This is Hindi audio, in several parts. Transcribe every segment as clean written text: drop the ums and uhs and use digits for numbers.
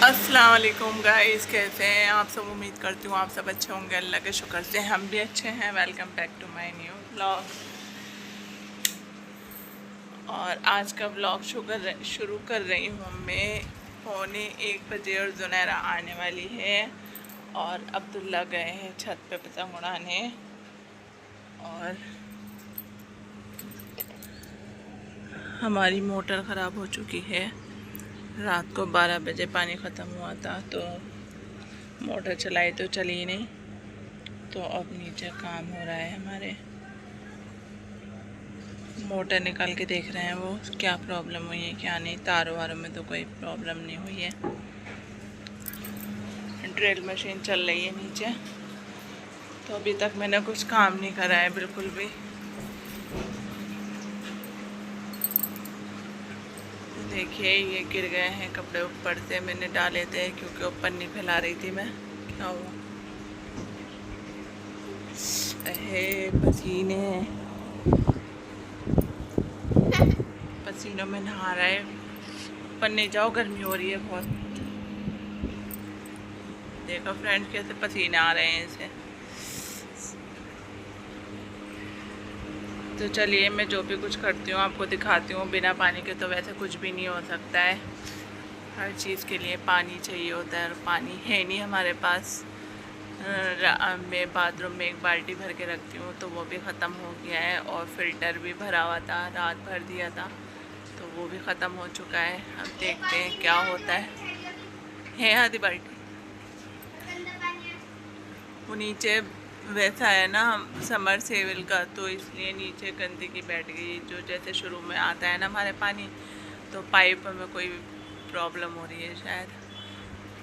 अस्सलाम वालेकुम गाइस, कैसे हैं आप सब। उम्मीद करती हूँ आप सब अच्छे होंगे। अल्लाह के शुक्र से हम भी अच्छे हैं। Welcome back to my new vlog. और आज का व्लॉग शुरू कर रही हूँ मैं। 12:45 और जुनैरा आने वाली है और अब्दुल्ला गए हैं छत पे पतंग उड़ाने। और हमारी मोटर ख़राब हो चुकी है। रात को 12 बजे पानी ख़त्म हुआ था तो मोटर चलाई तो चली नहीं, तो अब नीचे काम हो रहा है। हमारे मोटर निकाल के देख रहे हैं वो क्या प्रॉब्लम हुई है क्या नहीं। तारों वारों में तो कोई प्रॉब्लम नहीं हुई है। ड्रिल मशीन चल रही है नीचे। तो अभी तक मैंने कुछ काम नहीं करा है बिल्कुल भी। देखिए ये गिर गए हैं कपड़े ऊपर से, मैंने डाले थे क्योंकि ऊपर नहीं फैला रही थी मैं। क्या हुआ है, पसीनों में नहा रहा है। ऊपर नहीं जाओ, गर्मी हो रही है बहुत। देखो फ्रेंड्स कैसे पसीने आ रहे हैं इसे। तो चलिए मैं जो भी कुछ करती हूँ आपको दिखाती हूँ। बिना पानी के तो वैसे कुछ भी नहीं हो सकता है। हर चीज़ के लिए पानी चाहिए होता है और पानी है नहीं हमारे पास। मैं बाथरूम में एक बाल्टी भर के रखती हूँ तो वो भी ख़त्म हो गया है। और फ़िल्टर भी भरा हुआ था, रात भर दिया था तो वो भी ख़त्म हो चुका है। अब देखते हैं क्या होता है आधी बाल्टी। वो नीचे वैसा है ना समर सेवल का, तो इसलिए नीचे गंदगी बैठ गई। जो जैसे शुरू में आता है ना हमारे पानी, तो पाइप में कोई प्रॉब्लम हो रही है शायद,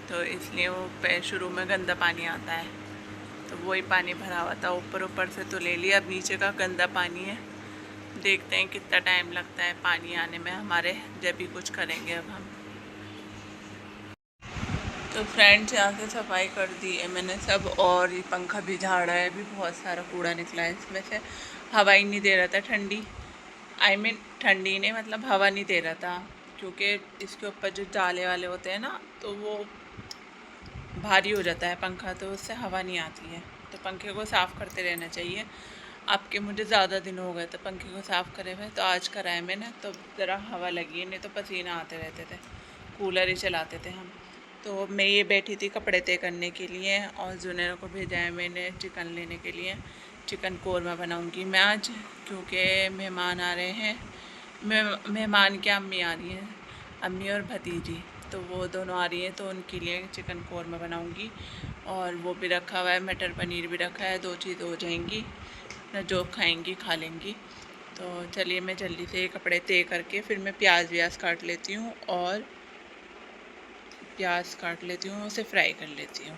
तो इसलिए वो शुरू में गंदा पानी आता है। तो वही पानी भरा हुआ था, ऊपर से तो ले लिया। अब नीचे का गंदा पानी है। देखते हैं कितना टाइम लगता है पानी आने में हमारे, जब भी कुछ करेंगे अब हम। तो फ्रेंड्स यहाँ से सफाई कर दी है मैंने सब, और ये पंखा भी झाड़ा है। अभी बहुत सारा कूड़ा निकला है इसमें से। हवा ही नहीं दे रहा था ठंडी, ठंडी नहीं मतलब हवा नहीं दे रहा था, क्योंकि इसके ऊपर जो जाले वाले होते हैं ना तो वो भारी हो जाता है पंखा, तो उससे हवा नहीं आती है। तो पंखे को साफ़ करते रहना चाहिए। आपके मुझे ज़्यादा दिन हो गए तो पंखे को साफ़ करे हुए, तो आज कराए मैंने तो ज़रा हवा लगी है, नहीं तो पसीना आते रहते थे। कूलर ही चलाते थे हम। तो मैं ये बैठी थी कपड़े तय करने के लिए, और जुनैर को भेजा है मैंने चिकन लेने के लिए। चिकन कोरमा बनाऊंगी मैं आज, क्योंकि मेहमान आ रहे हैं। मेहमान की अम्मी आ रही हैं, अम्मी और भतीजी, तो वो दोनों आ रही हैं, तो उनके लिए चिकन कोरमा बनाऊंगी। और वो भी रखा हुआ है, मटर पनीर भी रखा है। 2 चीज़ हो जाएंगी ना, जो खाएंगी खा लेंगी। तो चलिए मैं जल्दी से कपड़े तय करके फिर मैं प्याज काट लेती हूँ, और प्याज काट लेती हूँ, उसे फ्राई कर लेती हूँ।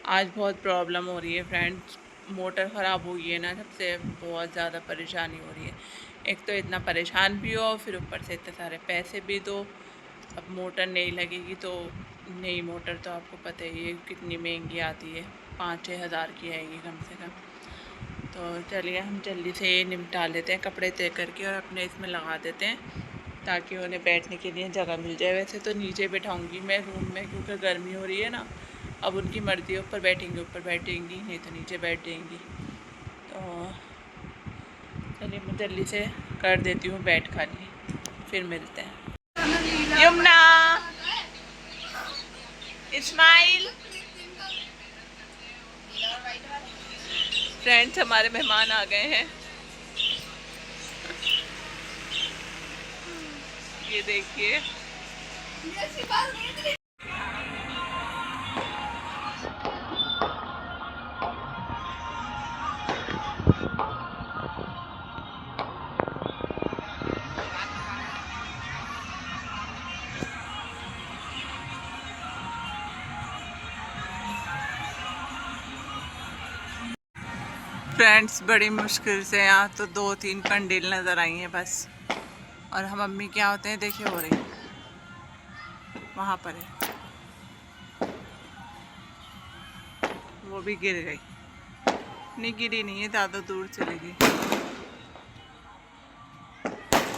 आज बहुत प्रॉब्लम हो रही है फ्रेंड्स, मोटर ख़राब हो गई है ना, जब से बहुत ज़्यादा परेशानी हो रही है। एक तो इतना परेशान भी हो, फिर ऊपर से इतने सारे पैसे भी दो। अब मोटर नहीं लगेगी तो, नई मोटर तो आपको पता ही है कितनी महंगी आती है, 5-6 हज़ार की आएगी कम से कम। तो चलिए हम जल्दी से ये निपटा लेते हैं कपड़े तय करके, और अपने इसमें लगा देते हैं ताकि उन्हें बैठने के लिए जगह मिल जाए। वैसे तो नीचे बैठाऊंगी मैं रूम में, क्योंकि गर्मी हो रही है ना। अब उनकी मर्ज़ी है, ऊपर बैठेंगी नहीं तो नीचे बैठ जाएंगी। तो चलिए मैं जल्दी से कर देती हूँ बैठ खाली, फिर मिलते हैं। यमुना, इस्माइल, फ्रेंड्स हमारे मेहमान आ गए हैं। ये देखिए, फ्रेंड्स बड़ी मुश्किल से यहाँ तो 2-3 कंडील नज़र आई हैं बस। और हम मम्मी क्या होते हैं देखिए, हो रही वहाँ पर है, वो भी गिर गई। नहीं गिरी नहीं है, ज़्यादा दूर चली गई।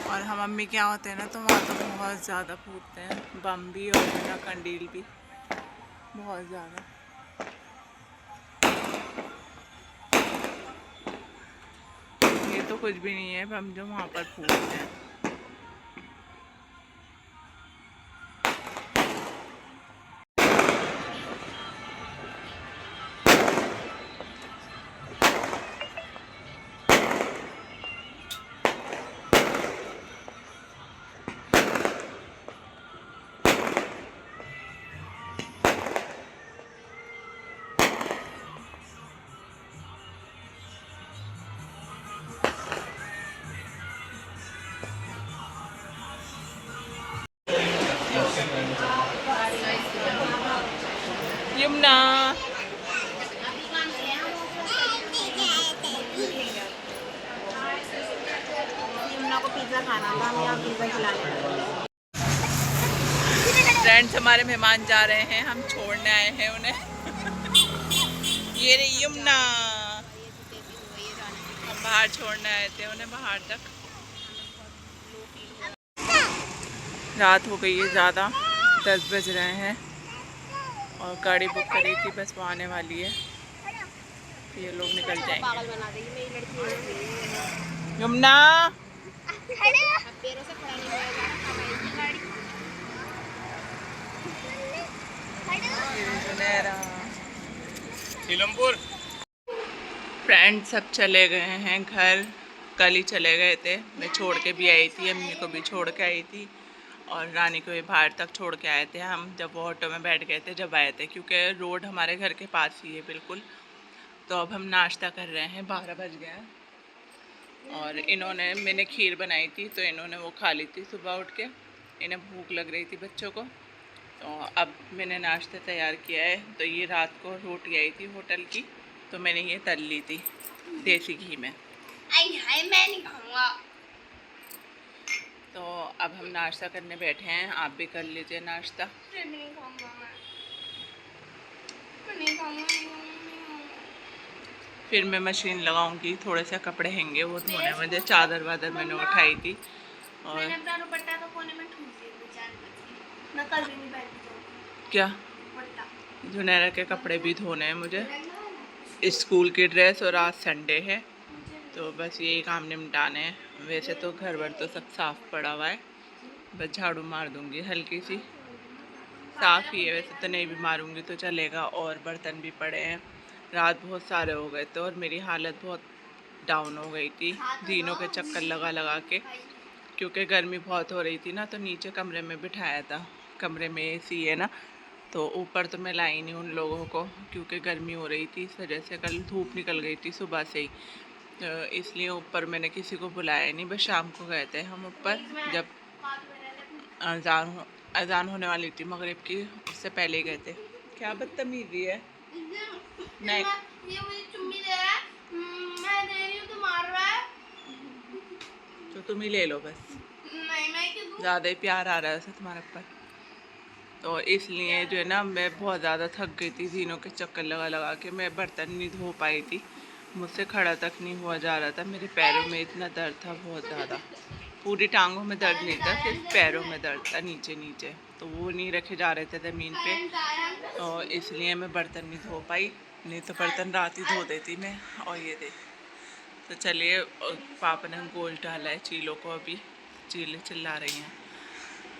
और हम मम्मी क्या होते हैं ना, तो वहाँ तो बहुत ज़्यादा फूटते हैं बम भी और ना कंडील भी बहुत ज़्यादा। ये तो कुछ भी नहीं है बम जो वहाँ पर फूटते हैं। यमुना को पिज्जा खाना था, हम यहाँ पिज्जा खिलाने। फ्रेंड्स हमारे मेहमान जा रहे हैं, हम छोड़ने आए हैं उन्हें। ये रही यमुना, हम बाहर छोड़ने आए थे उन्हें बाहर तक। रात हो गई है ज़्यादा, 10 बज रहे हैं और गाड़ी बुक करी थी, बस वो आने वाली है, तो ये लोग निकल जाएंगे। यमुना फ्रेंड्स सब चले गए हैं घर, कल ही चले गए थे। मैं छोड़ के भी आई थी, अम्मी को भी छोड़ के आई थी और रानी को भी बाहर तक छोड़ के आए थे हम, जब वो ऑटो में बैठ गए थे जब आए थे, क्योंकि रोड हमारे घर के पास ही है बिल्कुल। तो अब हम नाश्ता कर रहे हैं, 12 बज गए हैं और इन्होंने, मैंने खीर बनाई थी तो इन्होंने वो खा ली थी सुबह उठ के, इन्हें भूख लग रही थी बच्चों को। तो अब मैंने नाश्ता तैयार किया है। तो ये रात को रोटी आई थी होटल की, तो मैंने ये तल ली थी देसी घी में। मैं नहीं खाऊंगा। तो अब हम नाश्ता करने बैठे हैं, आप भी कर लीजिए नाश्ता। नहीं खाऊंगा नहीं खाऊंगा। फिर मैं मशीन लगाऊंगी, थोड़े से कपड़े हैंगे वो धोने, मुझे चादर वादर मैंने उठाई थी और मैंने अपना दुपट्टा तो कोने में ठूस दिया, मैं कल भी नहीं पहनती। क्या जुनैरा के कपड़े भी धोने हैं मुझे, स्कूल की ड्रेस, और आज संडे है तो बस यही काम निपटाने हैं। वैसे तो घर भर तो सब साफ़ पड़ा हुआ है, बस झाड़ू मार दूंगी हल्की सी, साफ़ ही है वैसे तो, नहीं भी मारूंगी तो चलेगा। और बर्तन भी पड़े हैं, रात बहुत सारे हो गए थे और मेरी हालत बहुत डाउन हो गई थी दिनों के चक्कर लगा लगा के, क्योंकि गर्मी बहुत हो रही थी ना, तो नीचे कमरे में बिठाया था, कमरे में एसी है ना, तो ऊपर तो मैं लाई नहीं उन लोगों को क्योंकि गर्मी हो रही थी, इस वजह से कल धूप निकल गई थी सुबह से ही, तो इसलिए ऊपर मैंने किसी को बुलाया नहीं, बस शाम को गए थे हम ऊपर, जब अजान होने वाली थी मगरिब की, उससे पहले ही गए थे। क्या बदतमीजी है, नहीं ये मुझे चुम्मी दे रहा है, मैं दे रही हूँ तो मार रहा है। तो तुम ही ले लो बस, नहीं मैं क्यों दूँ? ज़्यादा ही प्यार आ रहा है वैसे तुम्हारे ऊपर, तो इसलिए जो है ना मैं बहुत ज़्यादा थक गई थी दिनों के चक्कर लगा लगा के, मैं बर्तन नहीं धो पाई थी, मुझसे खड़ा तक नहीं हुआ जा रहा था, मेरे पैरों में इतना दर्द था बहुत ज़्यादा, पूरी टांगों में दर्द नहीं था, सिर्फ पैरों में दर्द था नीचे नीचे, तो वो नहीं रखे जा रहे थे ज़मीन पे, तो इसलिए मैं बर्तन नहीं धो पाई, नहीं तो बर्तन रात ही धो देती मैं। और ये देख, तो चलिए पापा ने गोल डाला है चीलों को, अभी चीलें चिल्ला रही हैं,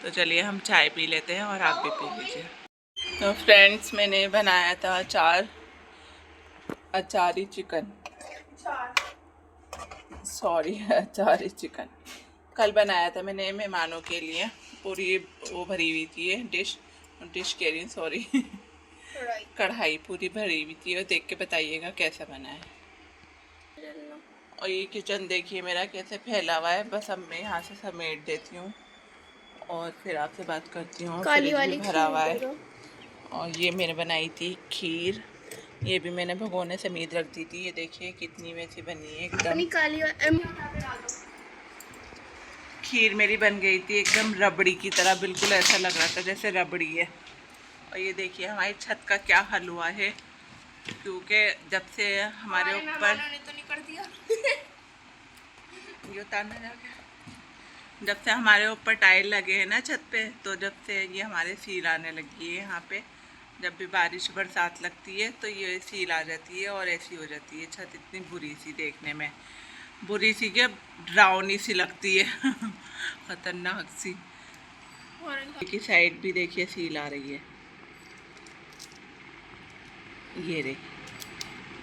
तो चलिए हम चाय पी लेते हैं और आप भी पी लीजिए। तो फ्रेंड्स मैंने बनाया था अचारी चिकन, सॉरी अचारी चिकन कल बनाया था मैंने मेहमानों के लिए, पूरी वो भरी हुई थी ये डिश कह रही हूँ सॉरी कढ़ाई पूरी भरी हुई थी, और देख के बताइएगा कैसा बना है। और ये किचन देखिए मेरा कैसे फैला हुआ है, बस अब मैं यहाँ से समेट देती हूँ और फिर आपसे बात करती हूँ। काली वाली भरा हुआ है। और ये मैंने बनाई थी खीर, ये भी मैंने भगोने समेत रख दी थी, ये देखिए कितनी वैसी बनी है एकदम काली। खीर मेरी बन गई थी एकदम रबड़ी की तरह, बिल्कुल ऐसा लग रहा था जैसे रबड़ी है। और ये देखिए हमारी छत का क्या हाल हुआ है, क्योंकि जब से हमारे ऊपर तो नहीं कर दिया। ये उतारना जाके, जब से हमारे ऊपर टाइल लगे हैं ना छत पे, तो जब से ये हमारे सील आने लगी है यहाँ पे। जब भी बारिश बरसात लगती है तो ये सील आ जाती है और ऐसी हो जाती है छत, इतनी बुरी सी देखने में, बुरी सी क्या ड्राउनी सी लगती है खतरनाक सी। और की साइड भी देखिए सील आ रही है, ये देखिए,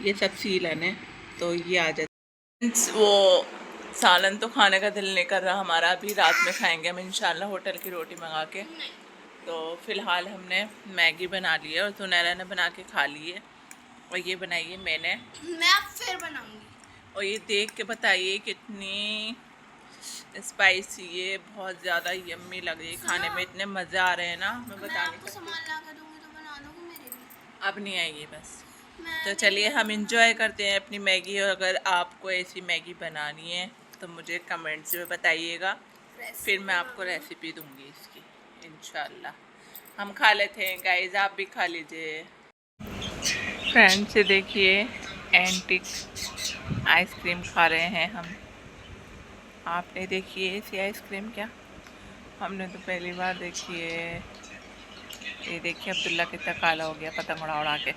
ये सब सीलन है तो ये आ जाती। वो सालन तो खाने का दिल नहीं कर रहा हमारा, अभी रात में खाएंगे हम इंशाल्लाह होटल की रोटी मंगा के। तो फ़िलहाल हमने मैगी बना ली है और सुनैरा ने बना के खा ली है, और ये बनाई है मैंने। मैं अब फिर बनाऊंगी। और ये देख के बताइए कितनी स्पाइसी है, बहुत ज़्यादा यम्मी लग रही है खाने में, इतने मज़े आ रहे हैं ना, मैं बता नहीं सकती। सामान ला कर दूंगी तो बना दोगे मेरे लिए? अब नहीं आएगी बस। तो चलिए हम इंजॉय करते हैं अपनी मैगी, और अगर आपको ऐसी मैगी बनानी है तो मुझे कमेंट्स में बताइएगा, फिर मैं आपको रेसिपी दूंगी इसकी इंशाल्लाह। हम खा लेते हैं गाइस, आप भी खा लीजिए। फ्रेंड्स से देखिए एंटिक आइसक्रीम खा रहे हैं हम। आपने देखी है ऐसी आइसक्रीम क्या? हमने तो पहली बार देखी है। ये देखिए अब्दुल्ला कितना काला हो गया पतंग उड़ा उड़ा के